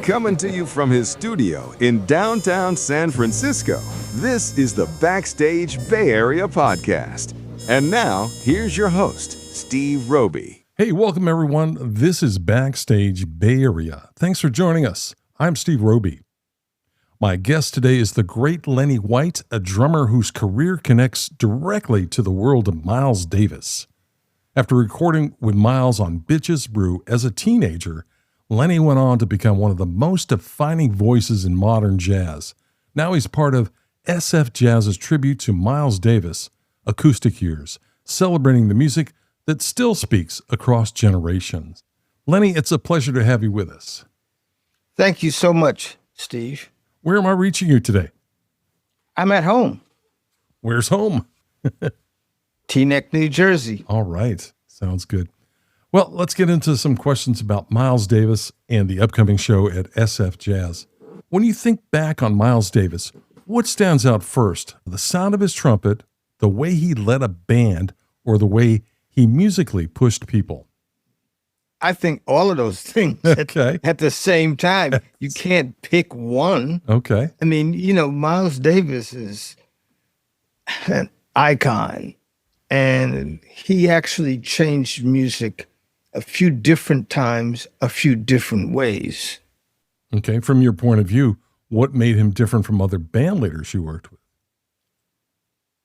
Coming to you from his studio in downtown San Francisco, this is the Backstage Bay Area Podcast. And now, here's your host, Steve Roby. Hey, welcome everyone. This is Backstage Bay Area. Thanks for joining us. I'm Steve Roby. My guest today is the great Lenny White, a drummer whose career connects directly to the world of Miles Davis. After recording with Miles on Bitches Brew as a teenager, Lenny went on to become one of the most defining voices in modern jazz. Now he's part of SF Jazz's tribute to Miles Davis, Acoustic Years, celebrating the music that still speaks across generations. Lenny, it's a pleasure to have you with us. Thank you so much, Steve. Where am I reaching you today? I'm at home. Where's home? Teaneck, New Jersey. All right. Sounds good. Well, let's get into some questions about Miles Davis and the upcoming show at SF Jazz. When you think back on Miles Davis, what stands out first? The sound of his trumpet, the way he led a band, or the way he musically pushed people? I think all of those things Okay. at the same time. You can't pick one. Okay. I mean, Miles Davis is an icon, and he actually changed music a few different times, a few different ways. Okay. From your point of view, what made him different from other band leaders you worked with?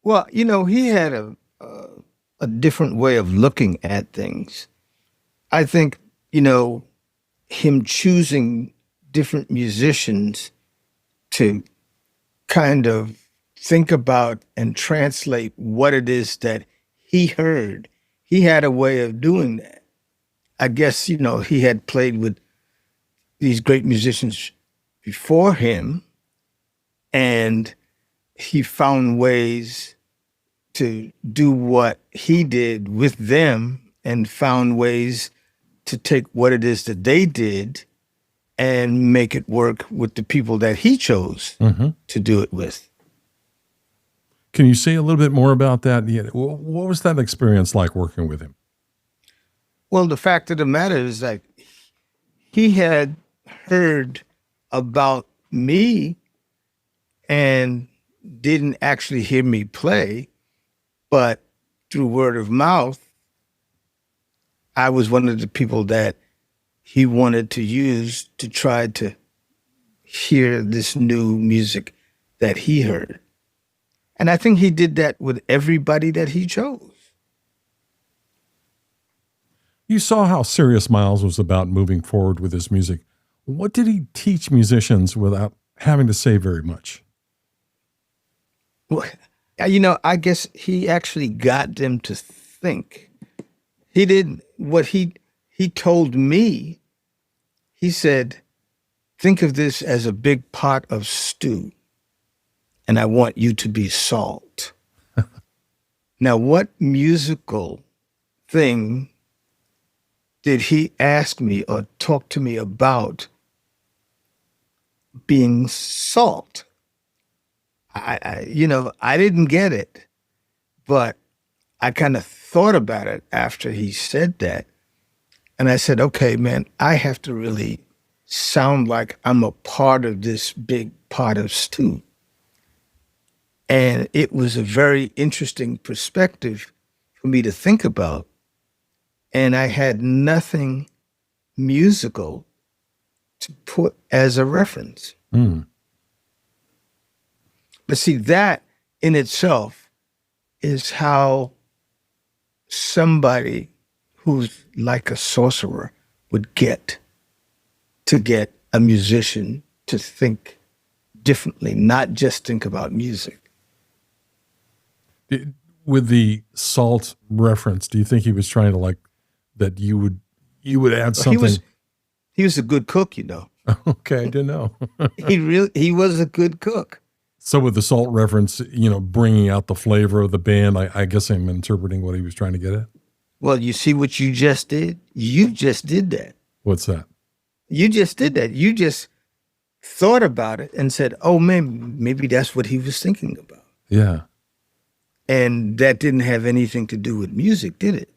Well, he had a different way of looking at things. I think, him choosing different musicians to kind of think about and translate what it is that he heard. He had a way of doing that. I guess, he had played with these great musicians before him, and he found ways to do what he did with them and found ways to take what it is that they did and make it work with the people that he chose to do it with. Can you say a little bit more about that? What was that experience like working with him? Well, the fact of the matter is that he had heard about me and didn't actually hear me play, but through word of mouth, I was one of the people that he wanted to use to try to hear this new music that he heard. And I think he did that with everybody that he chose. You saw how serious Miles was about moving forward with his music. What did he teach musicians without having to say very much? Well, I guess he actually got them to think. He did what he told me. He said, think of this as a big pot of stew, and I want you to be salt. Now, what musical thing did he ask me or talk to me about being salt? I didn't get it, but I kind of thought about it after he said that. And I said, okay, man, I have to really sound like I'm a part of this big pot of stew. And it was a very interesting perspective for me to think about. And I had nothing musical to put as a reference. Mm. But see, that in itself is how somebody who's like a sorcerer would get a musician to think differently, not just think about music. With the salt reference, do you think he was trying to that you would add something? He was a good cook, Okay, I didn't know. He was a good cook. So with the salt reference, bringing out the flavor of the band, I guess I'm interpreting what he was trying to get at. Well, you see what you just did? You just did that. What's that? You just did that. You just thought about it and said, oh, man, maybe that's what he was thinking about. Yeah. And that didn't have anything to do with music, did it?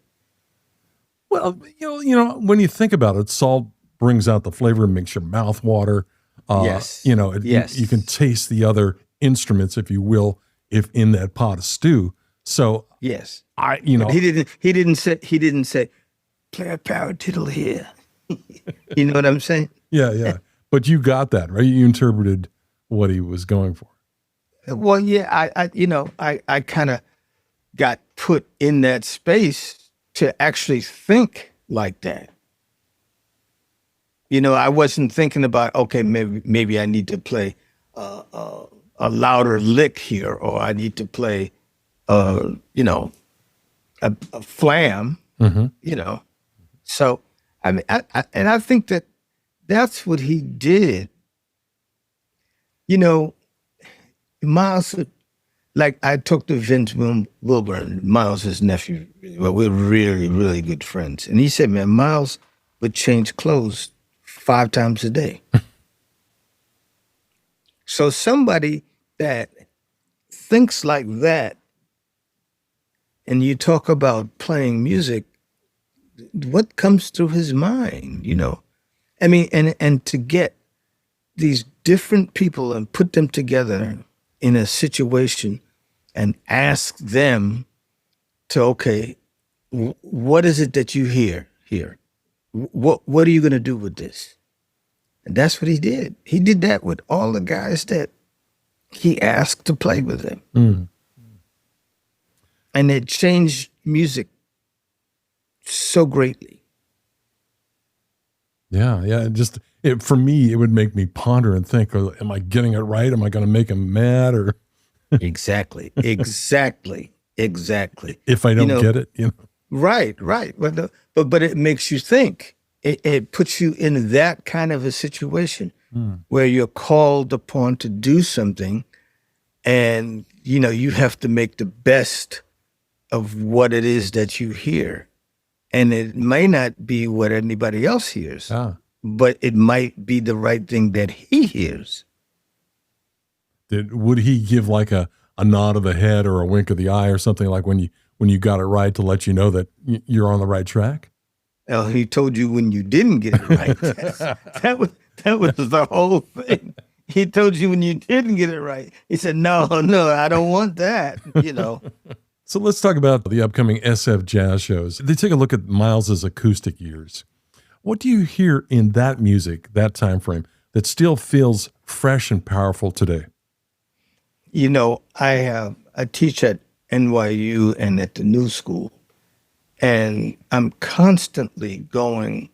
Well, when you think about it, salt brings out the flavor and makes your mouth water. Yes. You know, Yes. you can taste the other instruments, if you will, if in that pot of stew. So Yes. But He didn't say play a paradiddle here. You know what I'm saying? yeah. But you got that, right? You interpreted what he was going for. Well, yeah, I kind of got put in that space to actually think like that. You know, I wasn't thinking about, okay, maybe I need to play a louder lick here, or I need to play, you know, a flam, you know. So, I mean, I think that's what he did. You know, Miles, like I talked to Vince Wilburn, Miles' nephew. Well, we're really, really good friends. And he said, man, Miles would change clothes 5 times a day. So somebody that thinks like that, and you talk about playing music, what comes through his mind, you know? I mean, and to get these different people and put them together in a situation and ask them to, okay, what is it that you hear here? What are you going to do with this? And that's what he did. He did that with all the guys that he asked to play with him. Mm. And it changed music so greatly. Yeah. For me, it would make me ponder and think, am I getting it right? Am I going to make him mad? Or Exactly. if I don't get it, you know? Right. But it makes you think. It puts you in that kind of a situation where you're called upon to do something, and you know you have to make the best of what it is that you hear, and it may not be what anybody else hears, but it might be the right thing that he hears. Would he give like a nod of the head or a wink of the eye or something, like when you got it right, to let you know that you're on the right track? Well, he told you when you didn't get it right. that was the whole thing. He told you when you didn't get it right. He said, no, I don't want that, you know. So let's talk about the upcoming SF Jazz shows. They take a look at Miles's acoustic years. What do you hear in that music, that time frame, that still feels fresh and powerful today? You know, I teach at NYU and at the New School, and I'm constantly going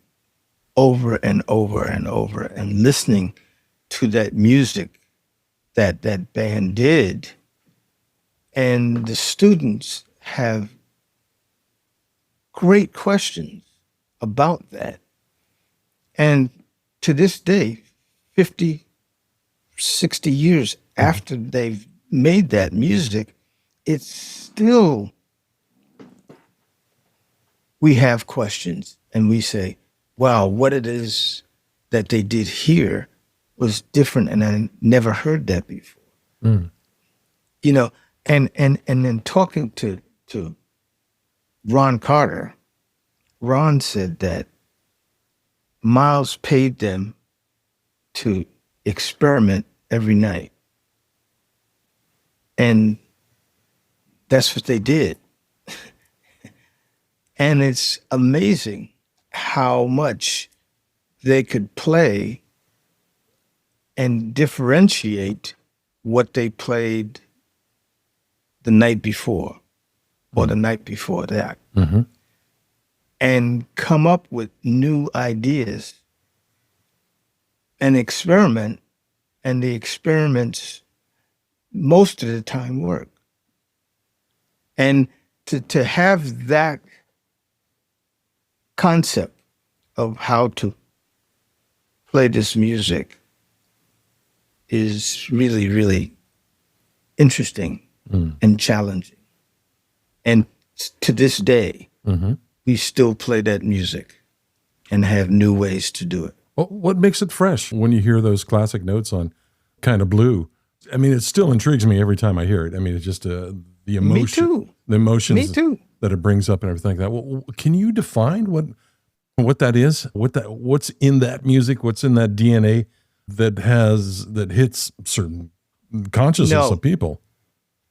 over and over and over and listening to that music that band did. And the students have great questions about that. And to this day, 50, 60 years after they've made that music, it's still, we have questions and we say, wow, what it is that they did here was different, and I never heard that before. You know, and then talking to Ron Carter, Ron said that Miles paid them to experiment every night. And that's what they did. And it's amazing how much they could play and differentiate what they played the night before or the night before that, and come up with new ideas and experiment. And the experiments most of the time work. And to have that concept of how to play this music is really, really interesting and challenging. And to this day, we still play that music and have new ways to do it. Well, what makes it fresh when you hear those classic notes on Kind of Blue? I mean, it still intrigues me every time I hear it. I mean, it's just the emotion, Me too. the emotions Me too. that it brings up and everything like that. Well, can you define what that is, what's in that music, what's in that DNA that hits certain consciousness of No, people.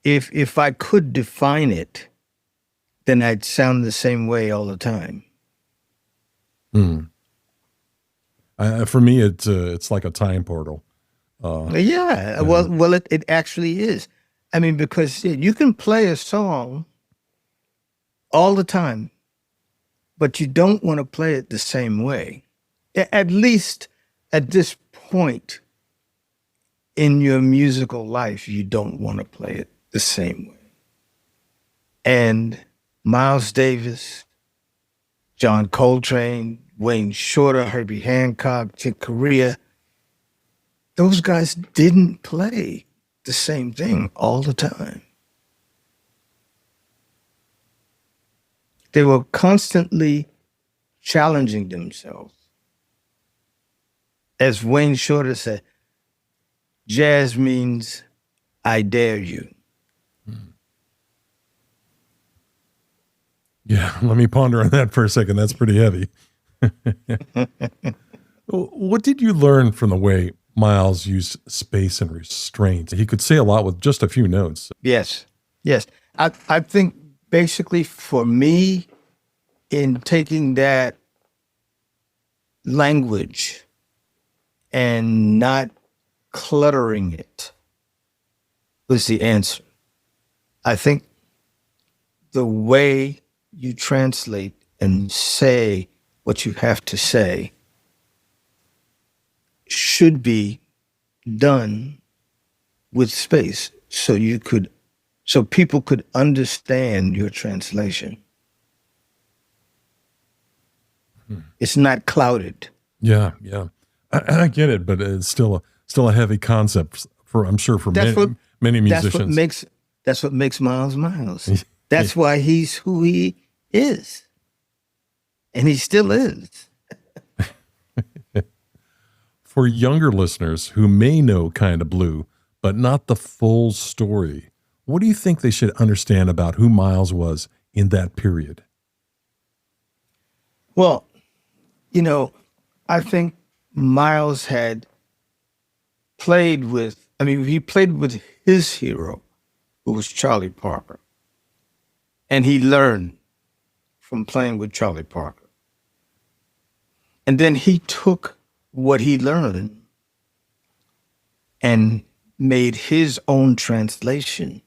if I could define it, then I'd sound the same way all the time. For me, it's like a time portal. Yeah, well, it actually is. I mean, because you can play a song all the time, but you don't want to play it the same way. At least at this point in your musical life, you don't want to play it the same way. And Miles Davis, John Coltrane, Wayne Shorter, Herbie Hancock, Chick Corea, those guys didn't play the same thing all the time. They were constantly challenging themselves. As Wayne Shorter said, jazz means I dare you. Yeah, let me ponder on that for a second. That's pretty heavy. What did you learn from the way Miles used space and restraint? He could say a lot with just a few notes. Yes, yes. I think basically for me, in taking that language and not cluttering it was the answer. I think the way you translate and say what you have to say should be done with space so people could understand your translation. It's not clouded. Yeah, yeah, I get it, but it's still a heavy concept for, I'm sure, for many musicians. That's what makes Miles Miles. That's why he's who he is, and he still is. For younger listeners who may know Kinda Blue, but not the full story, what do you think they should understand about who Miles was in that period? Well, I think Miles had he played with his hero, who was Charlie Parker. And he learned from playing with Charlie Parker. And then he took what he learned and made his own translation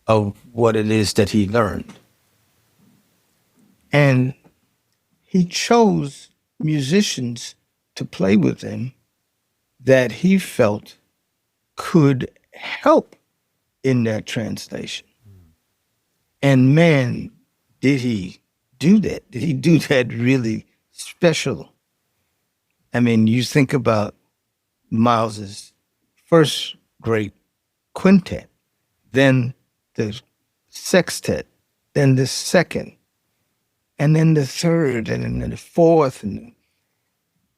of what it is that he learned. And he chose musicians to play with him that he felt could help in that translation. And man, did he do that? Did he do that really special? I mean, you think about Miles's first great quintet, then the sextet, then the second, and then the third, and then the fourth, and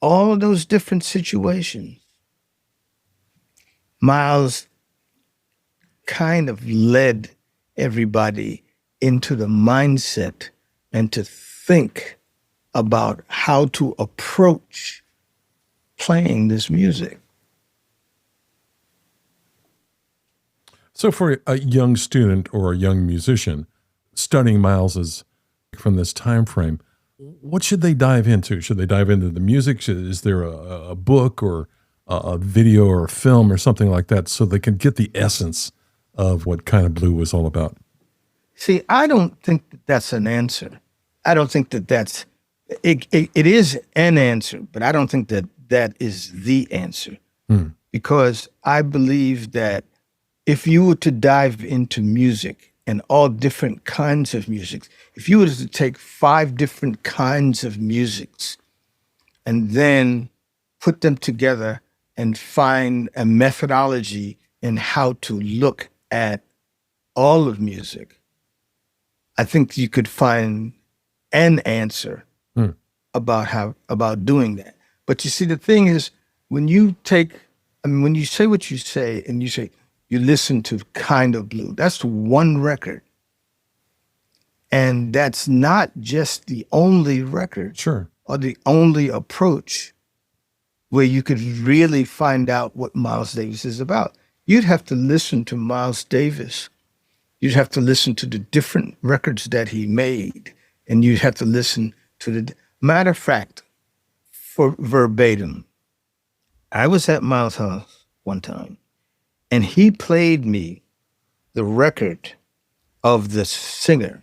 all those different situations. Miles kind of led everybody into the mindset and to think about how to approach playing this music. So for a young student or a young musician studying Miles's from this time frame, what should they dive into? Should they dive into the music? Is there a book or a video or a film or something like that so they can get the essence of what Kinda Blue was all about? See, I don't think that that's an answer. I don't think that that's it. It is an answer, but I don't think that that is the answer. Because I believe that if you were to dive into music and all different kinds of music, if you were to take 5 different kinds of musics and then put them together and find a methodology in how to look at all of music, I think you could find an answer about doing that. But you see, the thing is, when you say what you say, and you say you listen to Kinda Blue, that's one record, and that's not just the only record. Sure. are the only approach where you could really find out what Miles Davis is about. You'd have to listen to Miles Davis. You'd have to listen to the different records that he made, and you'd have to listen to the matter of fact, for verbatim. I was at Miles' house one time, and he played me the record of the singer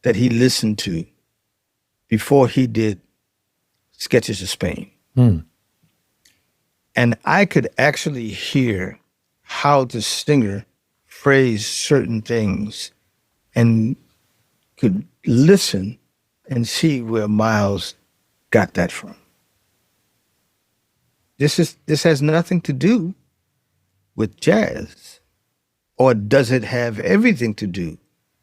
that he listened to before he did Sketches of Spain. And I could actually hear how the singer phrased certain things and could listen and see where Miles got that from. This has nothing to do with jazz, or does it have everything to do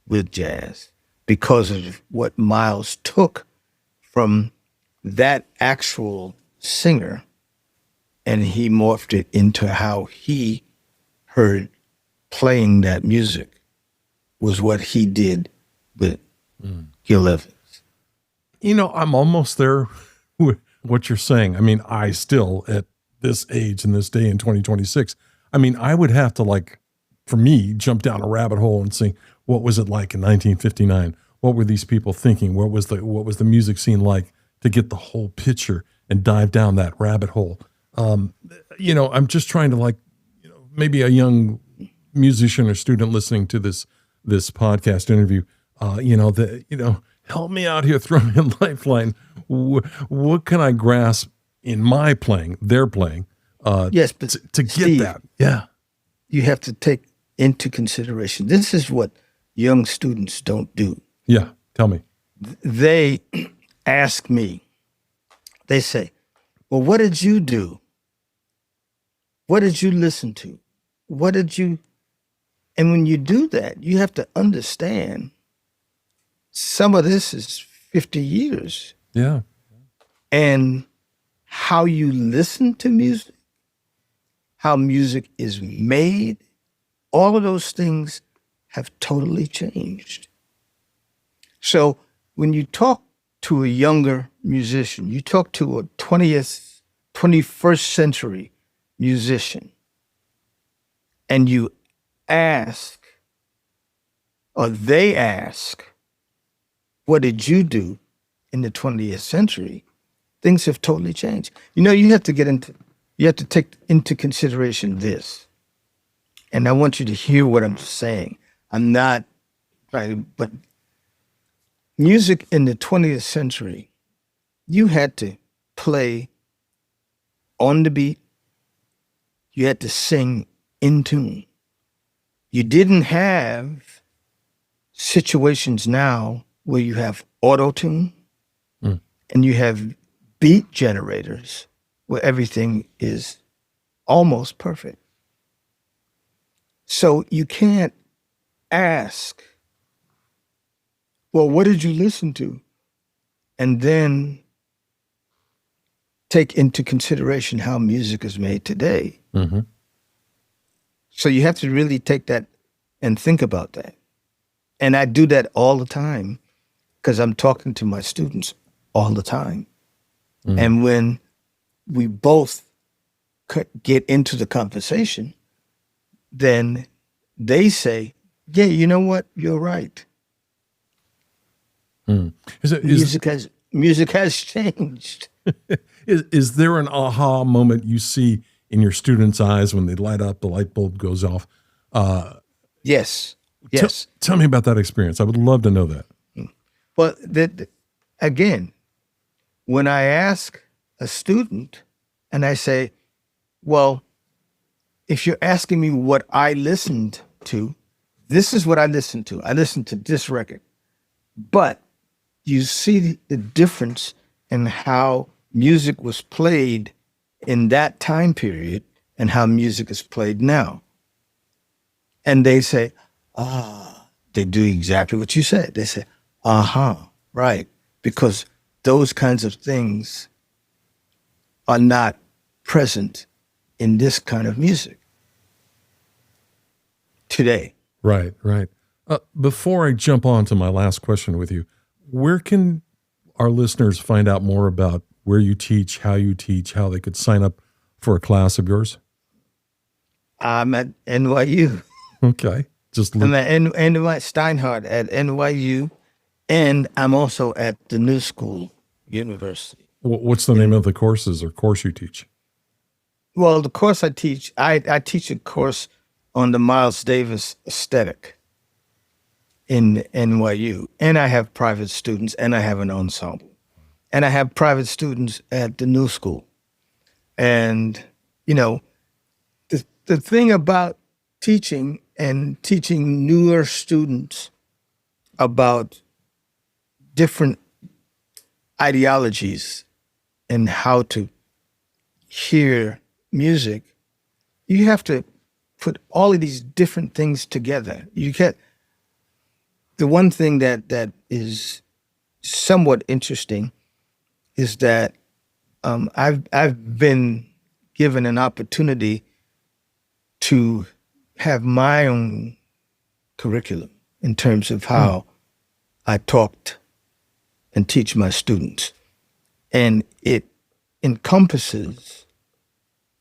with jazz because of what Miles took from that actual singer and he morphed it into how he heard playing that music was what he did with Gil Evans. You know, I'm almost there with what you're saying. I mean, I still, at this age and this day in 2026, I mean, I would have to, like, for me, jump down a rabbit hole and see what was it like in 1959? What were these people thinking? What was the music scene like, to get the whole picture and dive down that rabbit hole? You know, I'm just trying to, like, you know, maybe a young musician or student listening to this podcast interview, help me out here, throw me a lifeline. What can I grasp in my playing, their playing, yes, but to get Steve, that? Yeah. You have to take into consideration, this is what young students don't do. Yeah. Tell me. They ask me, they say, well, what did you do? What did you listen to? What did you? And when you do that, you have to understand some of this is 50 years. Yeah. And how you listen to music, how music is made, all of those things have totally changed. So when you talk to a younger musician, you talk to a 21st century musician, and you ask, or they ask, what did you do in the 20th century? Things have totally changed. You know, you have to take into consideration this. And I want you to hear what I'm saying. I'm not trying to, but music in the 20th century, you had to play on the beat. You had to sing in tune. You didn't have situations now where you have auto-tune and you have beat generators where everything is almost perfect. So you can't ask, well, what did you listen to? And then take into consideration how music is made today. Mm-hmm. So you have to really take that and think about that. And I do that all the time because I'm talking to my students all the time. Mm-hmm. And when we both get into the conversation, then they say, yeah, you know what? You're right. Music has changed. Is there an aha moment you see in your students' eyes when they light up, the light bulb goes off? Yes. Tell me about that experience. I would love to know that. Well, again, when I ask a student and I say, well, if you're asking me what I listened to, this is what I listened to. I listened to this record. But you see the difference in how music was played in that time period and how music is played now. And they say, they do exactly what you said. They say, right. Because those kinds of things are not present in this kind of music today. Right. Before I jump on to my last question with you, where can our listeners find out more about where you teach, how they could sign up for a class of yours? I'm at NYU. Okay. I'm at Steinhardt at NYU, and I'm also at the New School University. What's the name of the courses or course you teach? Well, the course I teach, I teach a course on the Miles Davis aesthetic in NYU, and I have private students, and I have an ensemble, and I have private students at the New School. And, you know, the thing about teaching and teaching newer students about different ideologies and how to hear music, you have to put all of these different things together. You get the one thing that is somewhat interesting is that I've been given an opportunity to have my own curriculum in terms of how I talked and teach my students. And it encompasses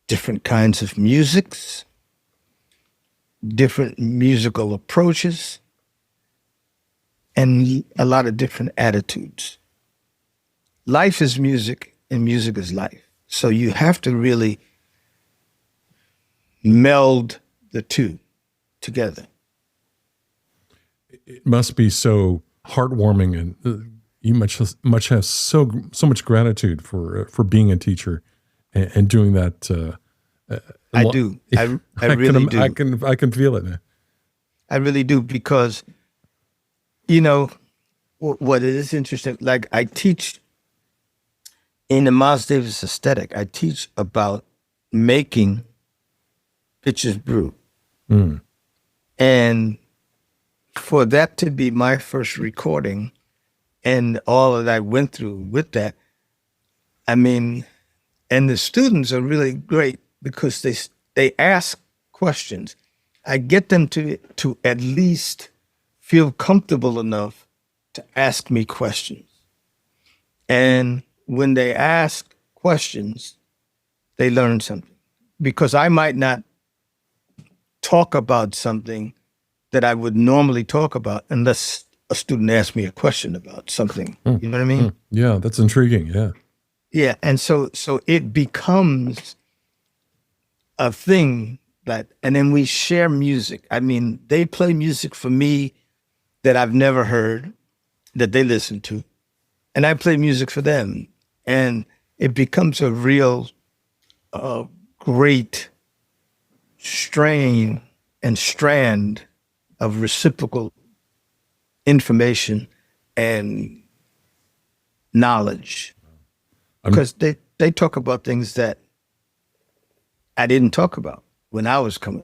different kinds of musics, different musical approaches, and a lot of different attitudes. Life is music and music is life. So you have to really meld the two together. It must be so heartwarming, and you much have so much gratitude for being a teacher and doing that. I do. I really do. I can feel it. I really do, because, you know, what is interesting, like I teach in the Miles Davis aesthetic, I teach about making Bitches Brew. And for that to be my first recording and all that I went through with that, I mean, and the students are really great because they ask questions. I get them to at least feel comfortable enough to ask me questions. And when they ask questions, they learn something. Because I might not talk about something that I would normally talk about unless a student asks me a question about something. You know what I mean? Yeah, that's intriguing. Yeah. Yeah, and so it becomes a thing and then we share music. I mean, they play music for me that I've never heard, that they listen to, and I play music for them. And it becomes a real great strain and strand of reciprocal information and knowledge. Because they talk about things that I didn't talk about when I was coming.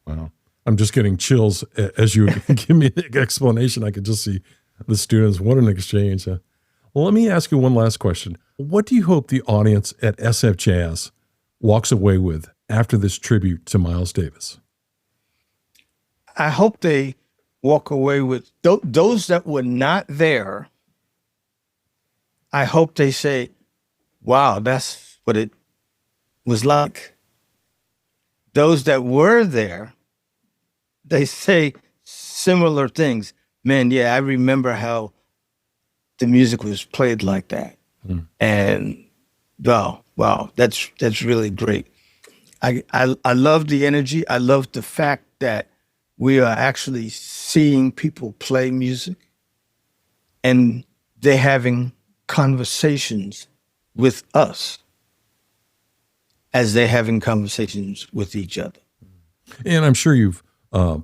Wow. I'm just getting chills as you give me the explanation. I could just see the students. What an exchange. Well, let me ask you one last question. What do you hope the audience at SF Jazz walks away with after this tribute to Miles Davis? I hope they walk away with those that were not there. I hope they say, wow, that's what it was like. Those that were there, they say similar things. Man, yeah, I remember how the music was played like that. And wow, that's really great. I love the energy. I love the fact that we are actually seeing people play music and they're having conversations with us as they're having conversations with each other. And I'm sure you've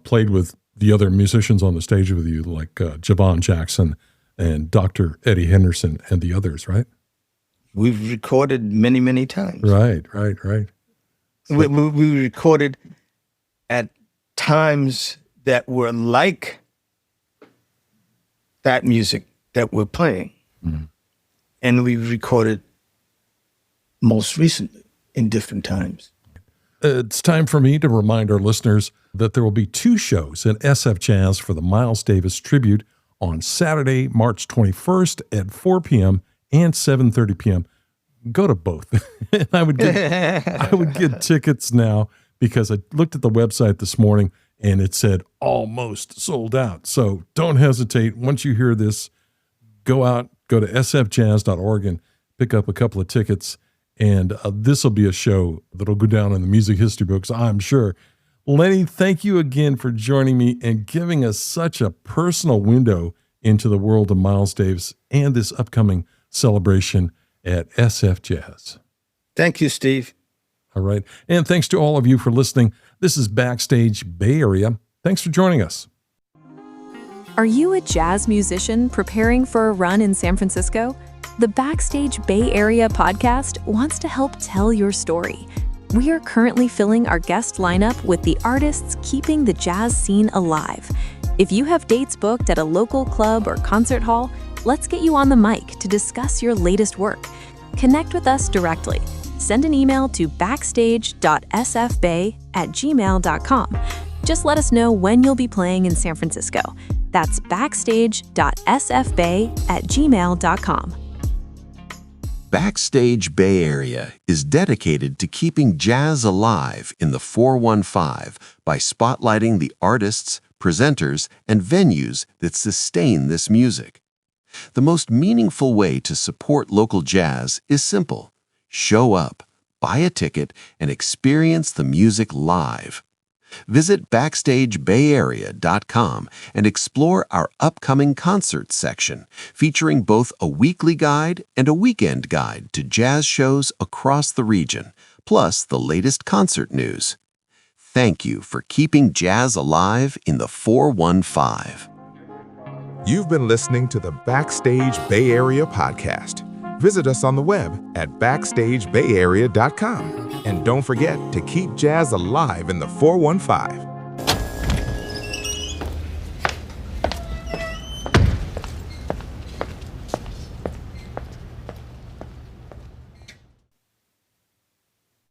played with the other musicians on the stage with you, like Javon Jackson and Dr. Eddie Henderson and the others, right? We've recorded many, many times. Right. So, we recorded at times that were like that music that we're playing. And we recorded most recently in different times. It's time for me to remind our listeners that there will be 2 shows at SF Jazz for the Miles Davis tribute on Saturday, March 21st at 4 p.m. and 7:30 p.m. Go to both. And I would get tickets now because I looked at the website this morning and it said almost sold out. So don't hesitate. Once you hear this, go to sfjazz.org and pick up a couple of tickets. And this will be a show that'll go down in the music history books, I'm sure. Lenny, thank you again for joining me and giving us such a personal window into the world of Miles Davis and this upcoming celebration at SF Jazz. Thank you, Steve. All right. And thanks to all of you for listening. This is Backstage Bay Area. Thanks for joining us. Are you a jazz musician preparing for a run in San Francisco? The Backstage Bay Area podcast wants to help tell your story. We are currently filling our guest lineup with the artists keeping the jazz scene alive. If you have dates booked at a local club or concert hall, let's get you on the mic to discuss your latest work. Connect with us directly. Send an email to backstage.sfbay@gmail.com. Just let us know when you'll be playing in San Francisco. That's backstage.sfbay@gmail.com. Backstage Bay Area is dedicated to keeping jazz alive in the 415 by spotlighting the artists, presenters, and venues that sustain this music. The most meaningful way to support local jazz is simple. Show up, buy a ticket, and experience the music live. Visit BackstageBayArea.com and explore our upcoming concerts section, featuring both a weekly guide and a weekend guide to jazz shows across the region, plus the latest concert news. Thank you for keeping jazz alive in the 415. You've been listening to the Backstage Bay Area podcast. Visit us on the web at BackstageBayArea.com. And don't forget to keep jazz alive in the 415.